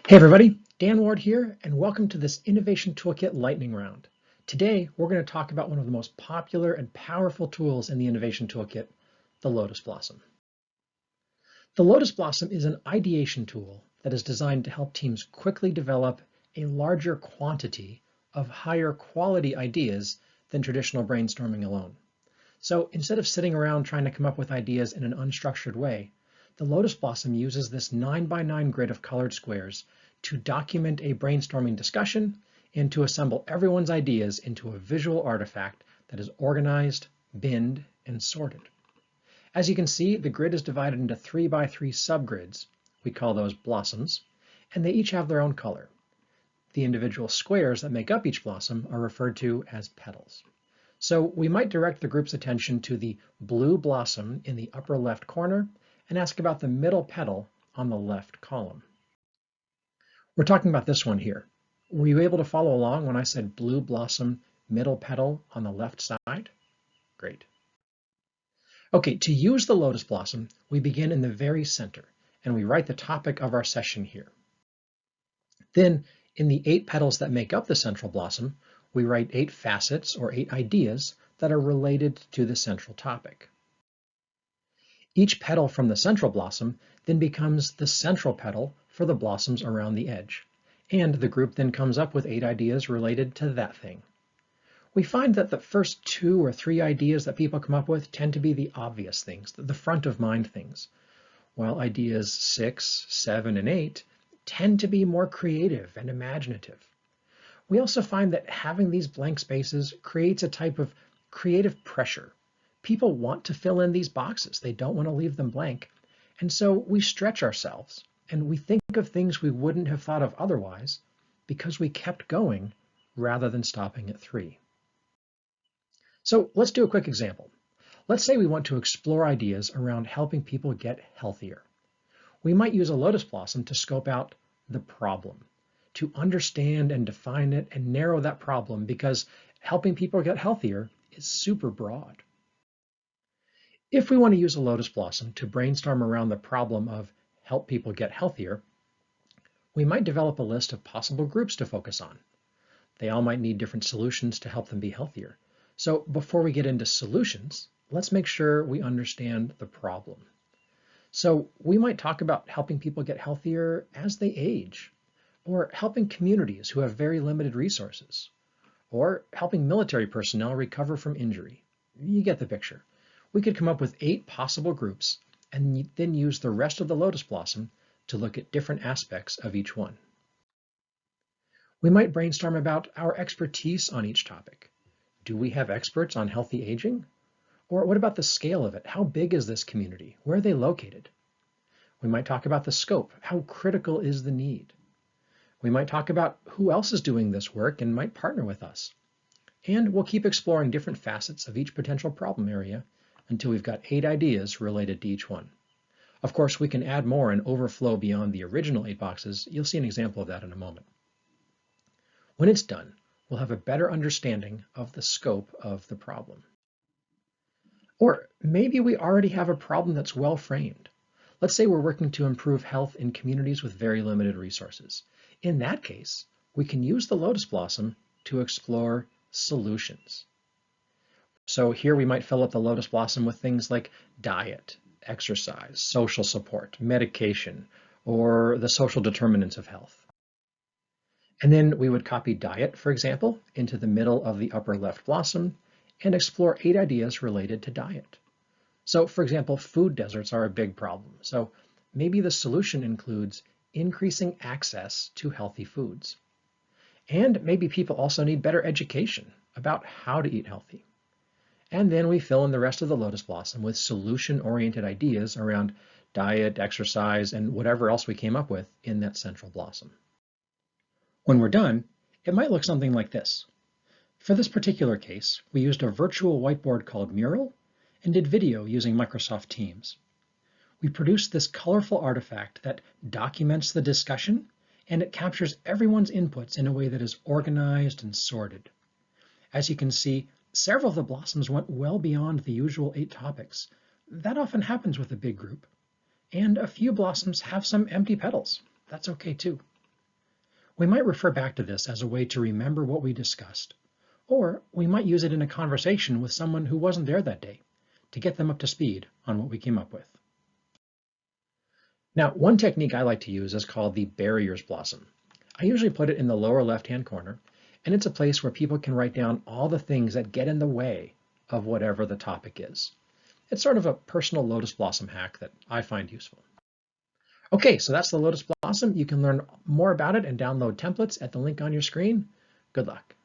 Hey everybody, Dan Ward here, and welcome to this Innovation Toolkit lightning round. Today, we're going to talk about one of the most popular and powerful tools in the Innovation Toolkit, the Lotus Blossom. The Lotus Blossom is an ideation tool that is designed to help teams quickly develop a larger quantity of higher quality ideas than traditional brainstorming alone. So instead of sitting around trying to come up with ideas in an unstructured way, the Lotus Blossom uses this 9x9 grid of colored squares to document a brainstorming discussion and to assemble everyone's ideas into a visual artifact that is organized, binned, and sorted. As you can see, the grid is divided into 3x3 subgrids. We call those blossoms, and they each have their own color. The individual squares that make up each blossom are referred to as petals. So we might direct the group's attention to the blue blossom in the upper left corner and ask about the middle petal on the left column. We're talking about this one here. Were you able to follow along when I said blue blossom, middle petal on the left side? Great. Okay, to use the Lotus Blossom, we begin in the very center, and we write the topic of our session here. Then, in the 8 petals that make up the central blossom, we write 8 facets or 8 ideas that are related to the central topic. Each petal from the central blossom then becomes the central petal for the blossoms around the edge, and the group then comes up with 8 ideas related to that thing. We find that the first 2 or 3 ideas that people come up with tend to be the obvious things, the front of mind things, while ideas 6, 7, and 8 tend to be more creative and imaginative. We also find that having these blank spaces creates a type of creative pressure. People want to fill in these boxes. They don't want to leave them blank. And so we stretch ourselves and we think of things we wouldn't have thought of otherwise because we kept going rather than stopping at 3. So let's do a quick example. Let's say we want to explore ideas around helping people get healthier. We might use a Lotus Blossom to scope out the problem, to understand and define it and narrow that problem, because helping people get healthier is super broad. If we want to use a Lotus Blossom to brainstorm around the problem of help people get healthier, we might develop a list of possible groups to focus on. They all might need different solutions to help them be healthier. So before we get into solutions, let's make sure we understand the problem. So we might talk about helping people get healthier as they age, or helping communities who have very limited resources, or helping military personnel recover from injury. You get the picture. We could come up with 8 possible groups and then use the rest of the Lotus Blossom to look at different aspects of each one. We might brainstorm about our expertise on each topic. Do we have experts on healthy aging? Or what about the scale of it? How big is this community? Where are they located? We might talk about the scope. How critical is the need? We might talk about who else is doing this work and might partner with us. And we'll keep exploring different facets of each potential problem area until we've got 8 ideas related to each one. Of course, we can add more and overflow beyond the original 8 boxes. You'll see an example of that in a moment. When it's done, we'll have a better understanding of the scope of the problem. Or maybe we already have a problem that's well framed. Let's say we're working to improve health in communities with very limited resources. In that case, we can use the Lotus Blossom to explore solutions. So here we might fill up the Lotus Blossom with things like diet, exercise, social support, medication, or the social determinants of health. And then we would copy diet, for example, into the middle of the upper left blossom and explore 8 ideas related to diet. So for example, food deserts are a big problem. So maybe the solution includes increasing access to healthy foods. And maybe people also need better education about how to eat healthy. And then we fill in the rest of the Lotus Blossom with solution-oriented ideas around diet, exercise, and whatever else we came up with in that central blossom. When we're done, it might look something like this. For this particular case, we used a virtual whiteboard called Mural and did video using Microsoft Teams. We produced this colorful artifact that documents the discussion, and it captures everyone's inputs in a way that is organized and sorted. As you can see, several of the blossoms went well beyond the usual 8 topics. That often happens with a big group. And a few blossoms have some empty petals. That's okay too. We might refer back to this as a way to remember what we discussed, or we might use it in a conversation with someone who wasn't there that day to get them up to speed on what we came up with. Now, one technique I like to use is called the barriers blossom. I usually put it in the lower left-hand corner, and it's a place where people can write down all the things that get in the way of whatever the topic is. It's sort of a personal Lotus Blossom hack that I find useful. Okay, so that's the Lotus Blossom. You can learn more about it and download templates at the link on your screen. Good luck.